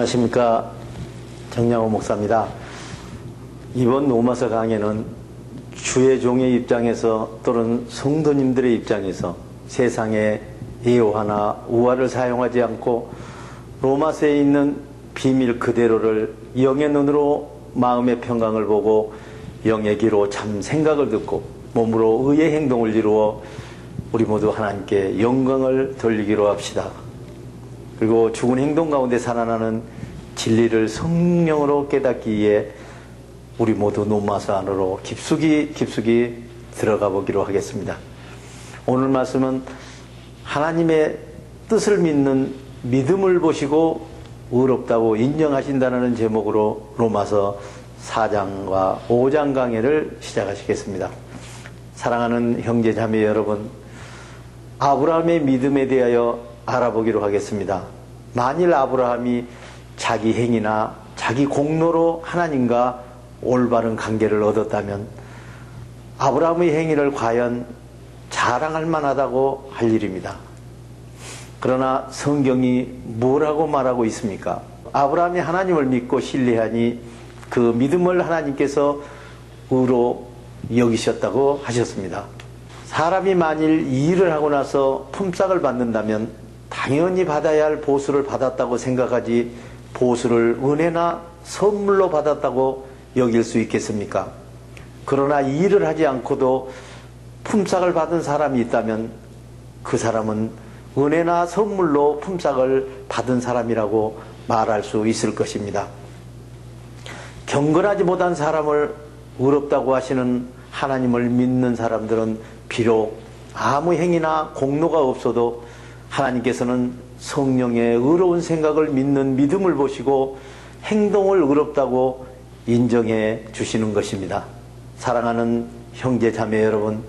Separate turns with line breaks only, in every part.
안녕하십니까. 정양호 목사입니다. 이번 로마서 강해는 주의 종의 입장에서 또는 성도님들의 입장에서 세상의 애호화나 우화를 사용하지 않고 로마서에 있는 비밀 그대로를 영의 눈으로 마음의 평강을 보고 영의 귀로 참 생각을 듣고 몸으로 의의 행동을 이루어 우리 모두 하나님께 영광을 돌리기로 합시다. 그리고 죽은 행동 가운데 살아나는 진리를 성령으로 깨닫기 위해 우리 모두 로마서 안으로 깊숙이 들어가 보기로 하겠습니다. 오늘 말씀은 하나님의 뜻을 믿는 믿음을 보시고 의롭다고 인정하신다는 제목으로 로마서 4장과 5장 강해를 시작하시겠습니다. 사랑하는 형제 자매 여러분, 아브라함의 믿음에 대하여 알아보기로 하겠습니다. 만일 아브라함이 자기 행위나 자기 공로로 하나님과 올바른 관계를 얻었다면 아브라함의 행위를 과연 자랑할 만하다고 할 일입니다. 그러나 성경이 뭐라고 말하고 있습니까? 아브라함이 하나님을 믿고 신뢰하니 그 믿음을 하나님께서 의로 여기셨다고 하셨습니다. 사람이 만일 이 일을 하고 나서 품삯을 받는다면 당연히 받아야 할 보수를 받았다고 생각하지 보수를 은혜나 선물로 받았다고 여길 수 있겠습니까? 그러나 이 일을 하지 않고도 품삯을 받은 사람이 있다면 그 사람은 은혜나 선물로 품삯을 받은 사람이라고 말할 수 있을 것입니다. 경건하지 못한 사람을 의롭다고 하시는 하나님을 믿는 사람들은 비록 아무 행위나 공로가 없어도 하나님께서는 성령의 의로운 생각을 믿는 믿음을 보시고 행동을 의롭다고 인정해 주시는 것입니다. 사랑하는 형제 자매 여러분,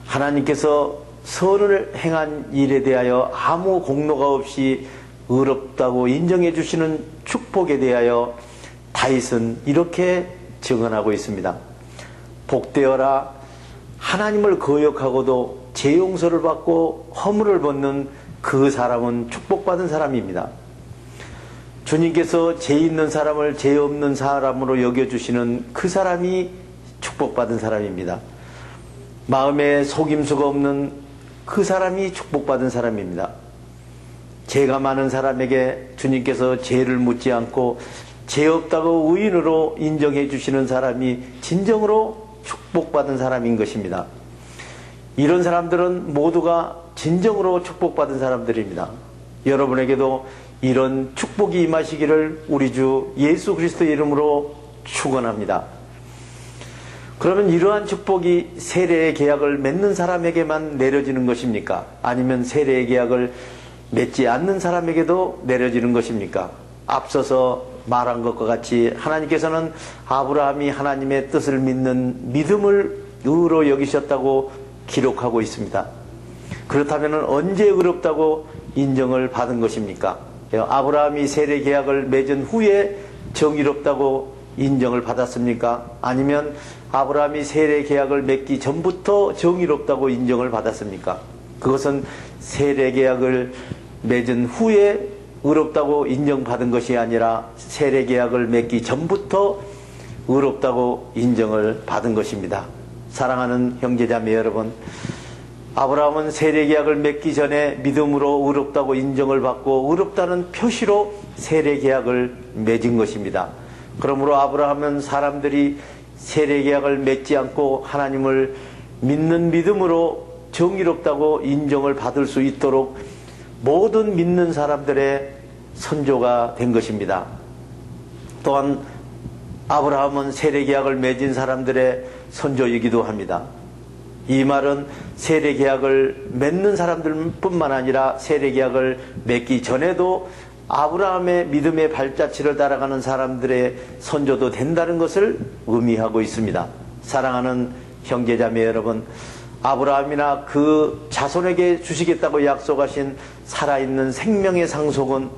하나님께서 선을 행한 일에 대하여 아무 공로가 없이 의롭다고 인정해 주시는 축복에 대하여 다윗은 이렇게 증언하고 있습니다. 복되어라, 하나님을 거역하고도 죄 용서를 받고 허물을 벗는 그 사람은 축복받은 사람입니다. 주님께서 죄 있는 사람을 죄 없는 사람으로 여겨주시는 그 사람이 축복받은 사람입니다. 마음에 속임수가 없는 그 사람이 축복받은 사람입니다. 죄가 많은 사람에게 주님께서 죄를 묻지 않고 죄 없다고 의인으로 인정해 주시는 사람이 진정으로 축복받은 사람인 것입니다. 이런 사람들은 모두가 진정으로 축복받은 사람들입니다. 여러분에게도 이런 축복이 임하시기를 우리 주 예수 그리스도의 이름으로 축원합니다. 그러면 이러한 축복이 세례의 계약을 맺는 사람에게만 내려지는 것입니까? 아니면 세례의 계약을 맺지 않는 사람에게도 내려지는 것입니까? 앞서서 말한 것과 같이 하나님께서는 아브라함이 하나님의 뜻을 믿는 믿음을 의로 여기셨다고 기록하고 있습니다. 그렇다면 언제 의롭다고 인정을 받은 것입니까? 아브라함이 세례 계약을 맺은 후에 정의롭다고 인정을 받았습니까? 아니면 아브라함이 세례 계약을 맺기 전부터 정의롭다고 인정을 받았습니까? 그것은 세례 계약을 맺은 후에 의롭다고 인정받은 것이 아니라 세례 계약을 맺기 전부터 의롭다고 인정을 받은 것입니다. 사랑하는 형제자매 여러분, 아브라함은 세례 계약을 맺기 전에 믿음으로 의롭다고 인정을 받고 의롭다는 표시로 세례 계약을 맺은 것입니다. 그러므로 아브라함은 사람들이 세례 계약을 맺지 않고 하나님을 믿는 믿음으로 정의롭다고 인정을 받을 수 있도록 모든 믿는 사람들의 선조가 된 것입니다. 또한 아브라함은 세례 계약을 맺은 사람들의 선조이기도 합니다. 이 말은 세례 계약을 맺는 사람들뿐만 아니라 세례 계약을 맺기 전에도 아브라함의 믿음의 발자취를 따라가는 사람들의 선조도 된다는 것을 의미하고 있습니다. 사랑하는 형제자매 여러분, 아브라함이나 그 자손에게 주시겠다고 약속하신 살아있는 생명의 상속은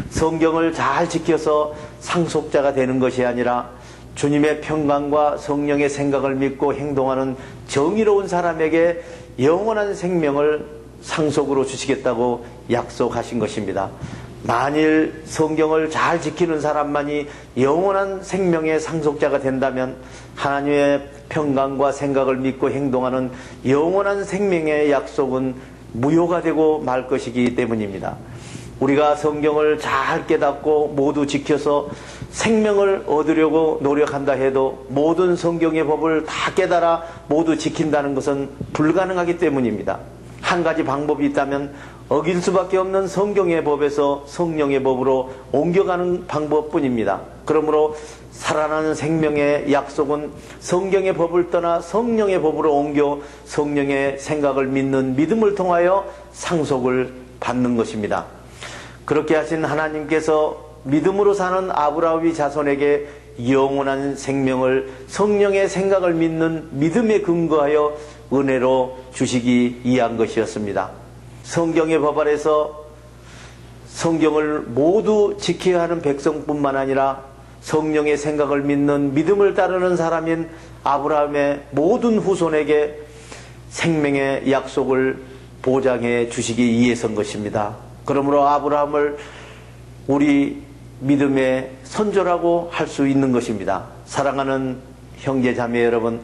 성경을 잘 지켜서 상속자가 되는 것이 아니라 주님의 평강과 성령의 생각을 믿고 행동하는 정의로운 사람에게 영원한 생명을 상속으로 주시겠다고 약속하신 것입니다. 만일 성경을 잘 지키는 사람만이 영원한 생명의 상속자가 된다면 하나님의 평강과 생각을 믿고 행동하는 영원한 생명의 약속은 무효가 되고 말 것이기 때문입니다. 우리가 성경을 잘 깨닫고 모두 지켜서 생명을 얻으려고 노력한다 해도 모든 성경의 법을 다 깨달아 모두 지킨다는 것은 불가능하기 때문입니다. 한 가지 방법이 있다면 어길 수밖에 없는 성경의 법에서 성령의 법으로 옮겨가는 방법뿐입니다. 그러므로 살아나는 생명의 약속은 성경의 법을 떠나 성령의 법으로 옮겨 성령의 생각을 믿는 믿음을 통하여 상속을 받는 것입니다. 그렇게 하신 하나님께서 믿음으로 사는 아브라함의 자손에게 영원한 생명을 성령의 생각을 믿는 믿음에 근거하여 은혜로 주시기 위한 것이었습니다. 성경의 법 아래서 성경을 모두 지켜야 하는 백성뿐만 아니라 성령의 생각을 믿는 믿음을 따르는 사람인 아브라함의 모든 후손에게 생명의 약속을 보장해 주시기 위해서인 것입니다. 그러므로 아브라함을 우리 믿음의 선조라고 할 수 있는 것입니다. 사랑하는 형제 자매 여러분,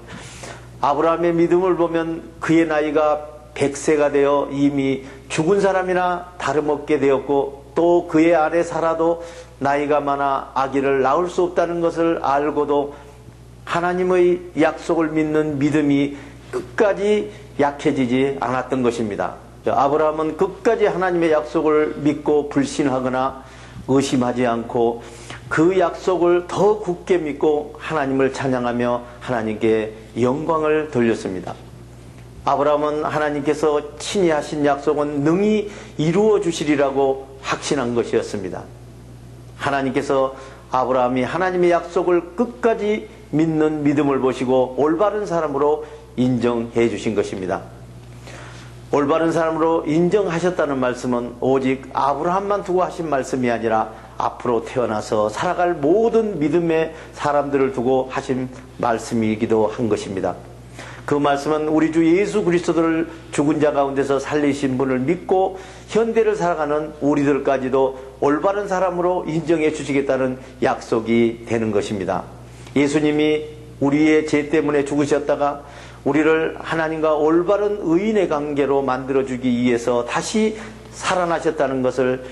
아브라함의 믿음을 보면 그의 나이가 100세가 되어 이미 죽은 사람이나 다름없게 되었고 또 그의 아내 사라도 나이가 많아 아기를 낳을 수 없다는 것을 알고도 하나님의 약속을 믿는 믿음이 끝까지 약해지지 않았던 것입니다. 아브라함은 끝까지 하나님의 약속을 믿고 불신하거나 의심하지 않고 그 약속을 더 굳게 믿고 하나님을 찬양하며 하나님께 영광을 돌렸습니다. 아브라함은 하나님께서 친히 하신 약속은 능히 이루어 주시리라고 확신한 것이었습니다. 하나님께서 아브라함이 하나님의 약속을 끝까지 믿는 믿음을 보시고 올바른 사람으로 인정해 주신 것입니다. 올바른 사람으로 인정하셨다는 말씀은 오직 아브라함만 두고 하신 말씀이 아니라 앞으로 태어나서 살아갈 모든 믿음의 사람들을 두고 하신 말씀이기도 한 것입니다. 그 말씀은 우리 주 예수 그리스도를 죽은 자 가운데서 살리신 분을 믿고 현대를 살아가는 우리들까지도 올바른 사람으로 인정해 주시겠다는 약속이 되는 것입니다. 예수님이 우리의 죄 때문에 죽으셨다가 우리를 하나님과 올바른 의인의 관계로 만들어주기 위해서 다시 살아나셨다는 것을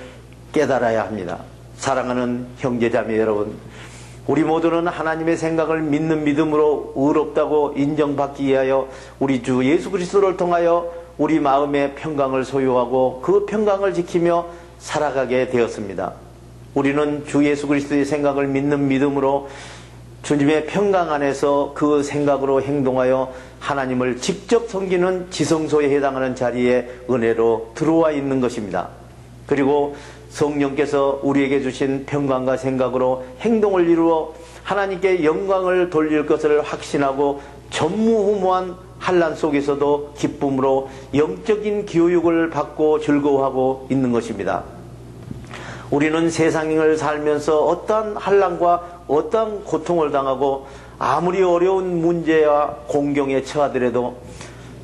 깨달아야 합니다. 사랑하는 형제자매 여러분, 우리 모두는 하나님의 생각을 믿는 믿음으로 의롭다고 인정받기 위하여 우리 주 예수 그리스도를 통하여 우리 마음의 평강을 소유하고 그 평강을 지키며 살아가게 되었습니다. 우리는 주 예수 그리스도의 생각을 믿는 믿음으로 주님의 평강 안에서 그 생각으로 행동하여 하나님을 직접 섬기는 지성소에 해당하는 자리에 은혜로 들어와 있는 것입니다. 그리고 성령께서 우리에게 주신 평강과 생각으로 행동을 이루어 하나님께 영광을 돌릴 것을 확신하고 전무후무한 환난 속에서도 기쁨으로 영적인 교육을 받고 즐거워하고 있는 것입니다. 우리는 세상을 살면서 어떠한 환난과 어떠한 고통을 당하고 아무리 어려운 문제와 공경에 처하더라도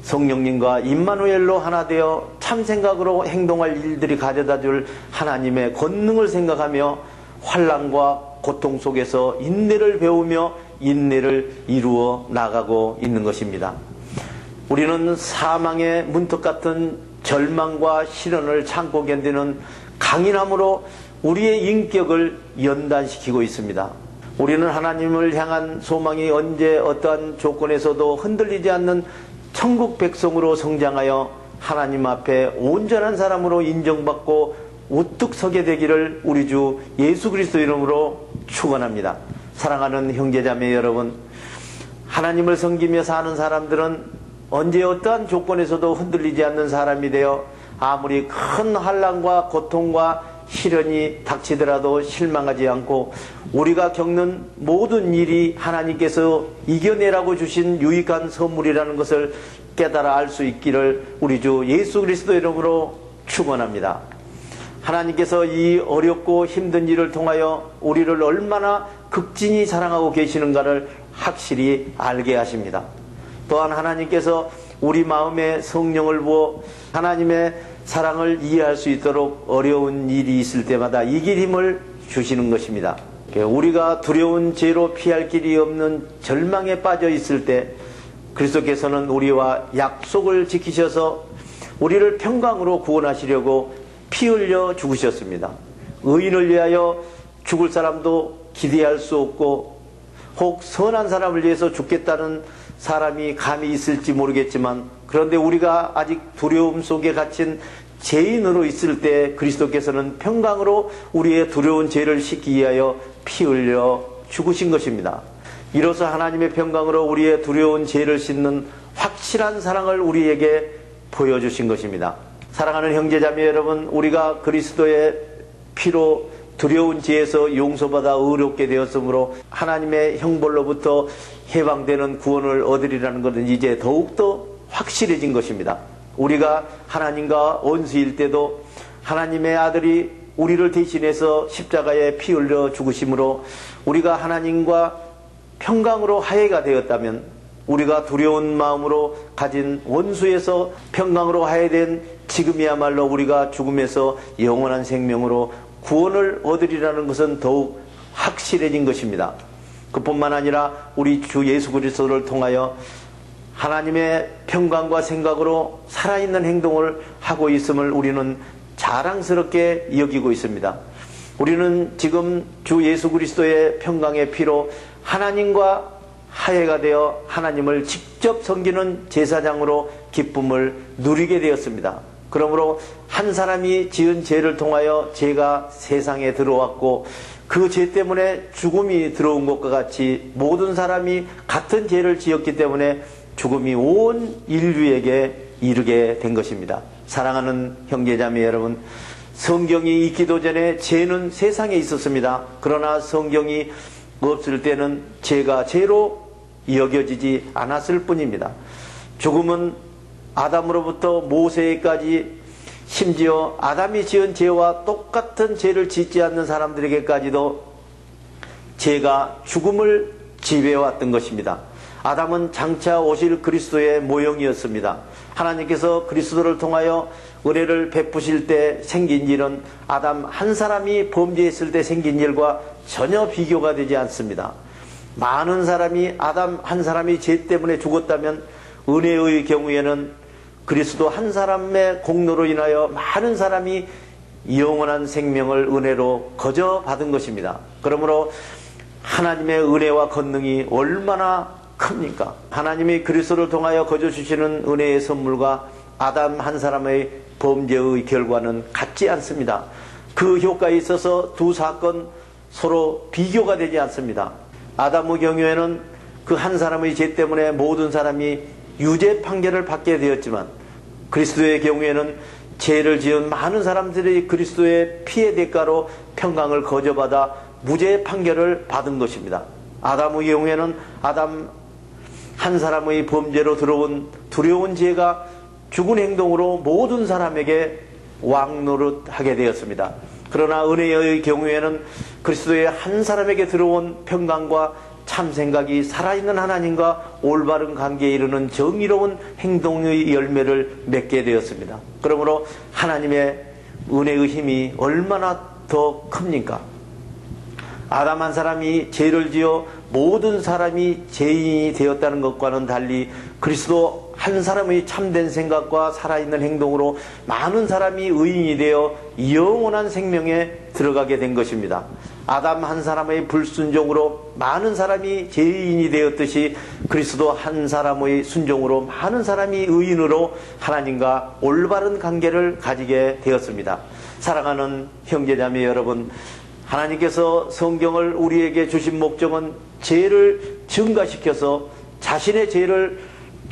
성령님과 임마누엘로 하나 되어 참생각으로 행동할 일들이 가져다줄 하나님의 권능을 생각하며 환난과 고통 속에서 인내를 배우며 인내를 이루어 나가고 있는 것입니다. 우리는 사망의 문턱 같은 절망과 시련을 참고 견디는 강인함으로 우리의 인격을 연단시키고 있습니다. 우리는 하나님을 향한 소망이 언제 어떠한 조건에서도 흔들리지 않는 천국 백성으로 성장하여 하나님 앞에 온전한 사람으로 인정받고 우뚝 서게 되기를 우리 주 예수 그리스도 이름으로 축원합니다. 사랑하는 형제자매 여러분, 하나님을 섬기며 사는 사람들은 언제 어떠한 조건에서도 흔들리지 않는 사람이 되어 아무리 큰 환난과 고통과 시련이 닥치더라도 실망하지 않고 우리가 겪는 모든 일이 하나님께서 이겨내라고 주신 유익한 선물이라는 것을 깨달아 알 수 있기를 우리 주 예수 그리스도 이름으로 축원합니다. 하나님께서 이 어렵고 힘든 일을 통하여 우리를 얼마나 극진히 사랑하고 계시는가를 확실히 알게 하십니다. 또한 하나님께서 우리 마음에 성령을 부어 하나님의 사랑을 이해할 수 있도록 어려운 일이 있을 때마다 이길 힘을 주시는 것입니다. 우리가 두려운 죄로 피할 길이 없는 절망에 빠져 있을 때 그리스도께서는 우리와 약속을 지키셔서 우리를 평강으로 구원하시려고 피 흘려 죽으셨습니다. 의인을 위하여 죽을 사람도 기대할 수 없고 혹 선한 사람을 위해서 죽겠다는 사람이 감히 있을지 모르겠지만, 그런데 우리가 아직 두려움 속에 갇힌 죄인으로 있을 때 그리스도께서는 평강으로 우리의 두려운 죄를 씻기 위하여 피 흘려 죽으신 것입니다. 이로써 하나님의 평강으로 우리의 두려운 죄를 씻는 확실한 사랑을 우리에게 보여주신 것입니다. 사랑하는 형제자매 여러분, 우리가 그리스도의 피로 두려운 죄에서 용서받아 의롭게 되었으므로 하나님의 형벌로부터 해방되는 구원을 얻으리라는 것은 이제 더욱더 확실해진 것입니다. 우리가 하나님과 원수일 때도 하나님의 아들이 우리를 대신해서 십자가에 피 흘려 죽으심으로 우리가 하나님과 평강으로 화해가 되었다면, 우리가 두려운 마음으로 가진 원수에서 평강으로 화해된 지금이야말로 우리가 죽음에서 영원한 생명으로 구원을 얻으리라는 것은 더욱 확실해진 것입니다. 그뿐만 아니라 우리 주 예수 그리스도를 통하여 하나님의 평강과 생각으로 살아있는 행동을 하고 있음을 우리는 자랑스럽게 여기고 있습니다. 우리는 지금 주 예수 그리스도의 평강의 피로 하나님과 화해가 되어 하나님을 직접 섬기는 제사장으로 기쁨을 누리게 되었습니다. 그러므로 한 사람이 지은 죄를 통하여 죄가 세상에 들어왔고 그 죄 때문에 죽음이 들어온 것과 같이 모든 사람이 같은 죄를 지었기 때문에 죽음이 온 인류에게 이르게 된 것입니다. 사랑하는 형제자매 여러분, 성경이 있기도 전에 죄는 세상에 있었습니다. 그러나 성경이 없을 때는 죄가 죄로 여겨지지 않았을 뿐입니다. 죽음은 아담으로부터 모세까지, 심지어 아담이 지은 죄와 똑같은 죄를 짓지 않는 사람들에게까지도 죄가 죽음을 지배해왔던 것입니다. 아담은 장차 오실 그리스도의 모형이었습니다. 하나님께서 그리스도를 통하여 은혜를 베푸실 때 생긴 일은 아담 한 사람이 범죄했을 때 생긴 일과 전혀 비교가 되지 않습니다. 많은 사람이, 아담 한 사람이 죄 때문에 죽었다면 은혜의 경우에는 그리스도 한 사람의 공로로 인하여 많은 사람이 영원한 생명을 은혜로 거저 받은 것입니다. 그러므로 하나님의 은혜와 권능이 얼마나 큽니까? 하나님이 그리스도를 통하여 거저 주시는 은혜의 선물과 아담 한 사람의 범죄의 결과는 같지 않습니다. 그 효과에 있어서 두 사건 서로 비교가 되지 않습니다. 아담의 경우에는 그 한 사람의 죄 때문에 모든 사람이 유죄 판결을 받게 되었지만, 그리스도의 경우에는 죄를 지은 많은 사람들이 그리스도의 피의 대가로 평강을 거저받아 무죄 판결을 받은 것입니다. 아담의 경우에는 아담 한 사람의 범죄로 들어온 두려운 죄가 죽은 행동으로 모든 사람에게 왕노릇하게 되었습니다. 그러나 은혜의 경우에는 그리스도의 한 사람에게 들어온 평강과 참생각이 살아있는 하나님과 올바른 관계에 이르는 정의로운 행동의 열매를 맺게 되었습니다. 그러므로 하나님의 은혜의 힘이 얼마나 더 큽니까? 아담 한 사람이 죄를 지어 모든 사람이 죄인이 되었다는 것과는 달리 그리스도 한 사람의 참된 생각과 살아있는 행동으로 많은 사람이 의인이 되어 영원한 생명에 들어가게 된 것입니다. 아담 한 사람의 불순종으로 많은 사람이 죄인이 되었듯이 그리스도 한 사람의 순종으로 많은 사람이 의인으로 하나님과 올바른 관계를 가지게 되었습니다. 사랑하는 형제자매 여러분, 하나님께서 성경을 우리에게 주신 목적은 죄를 증가시켜서 자신의 죄를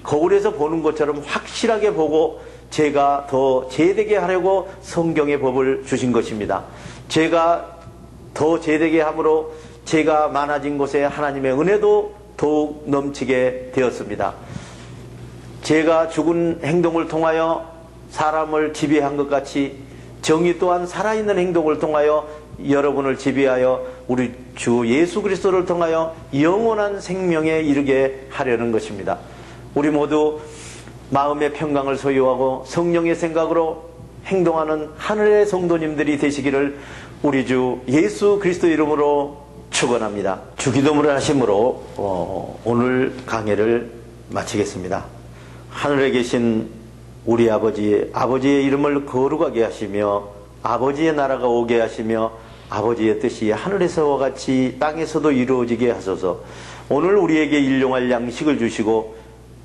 거울에서 보는 것처럼 확실하게 보고 죄가 더 죄되게 하려고 성경의 법을 주신 것입니다. 죄가 더 죄되게 함으로 죄가 많아진 곳에 하나님의 은혜도 더욱 넘치게 되었습니다. 죄가 죽은 행동을 통하여 사람을 지배한 것 같이 정의 또한 살아있는 행동을 통하여 여러분을 지배하여 우리 주 예수 그리스도를 통하여 영원한 생명에 이르게 하려는 것입니다. 우리 모두 마음의 평강을 소유하고 성령의 생각으로 행동하는 하늘의 성도님들이 되시기를 우리 주 예수 그리스도 이름으로 축원합니다. 주기도문을 하심으로 오늘 강해를 마치겠습니다. 하늘에 계신 우리 아버지의 이름을 거룩하게 하시며 아버지의 나라가 오게 하시며 아버지의 뜻이 하늘에서와 같이 땅에서도 이루어지게 하소서. 오늘 우리에게 일용할 양식을 주시고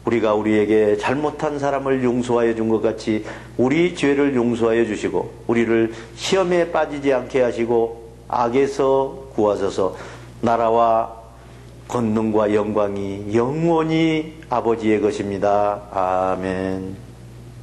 우리가 우리에게 잘못한 사람을 용서하여 준 것 같이 우리 죄를 용서하여 주시고 우리를 시험에 빠지지 않게 하시고 악에서 구하소서. 나라와 권능과 영광이 영원히 아버지의 것입니다. 아멘.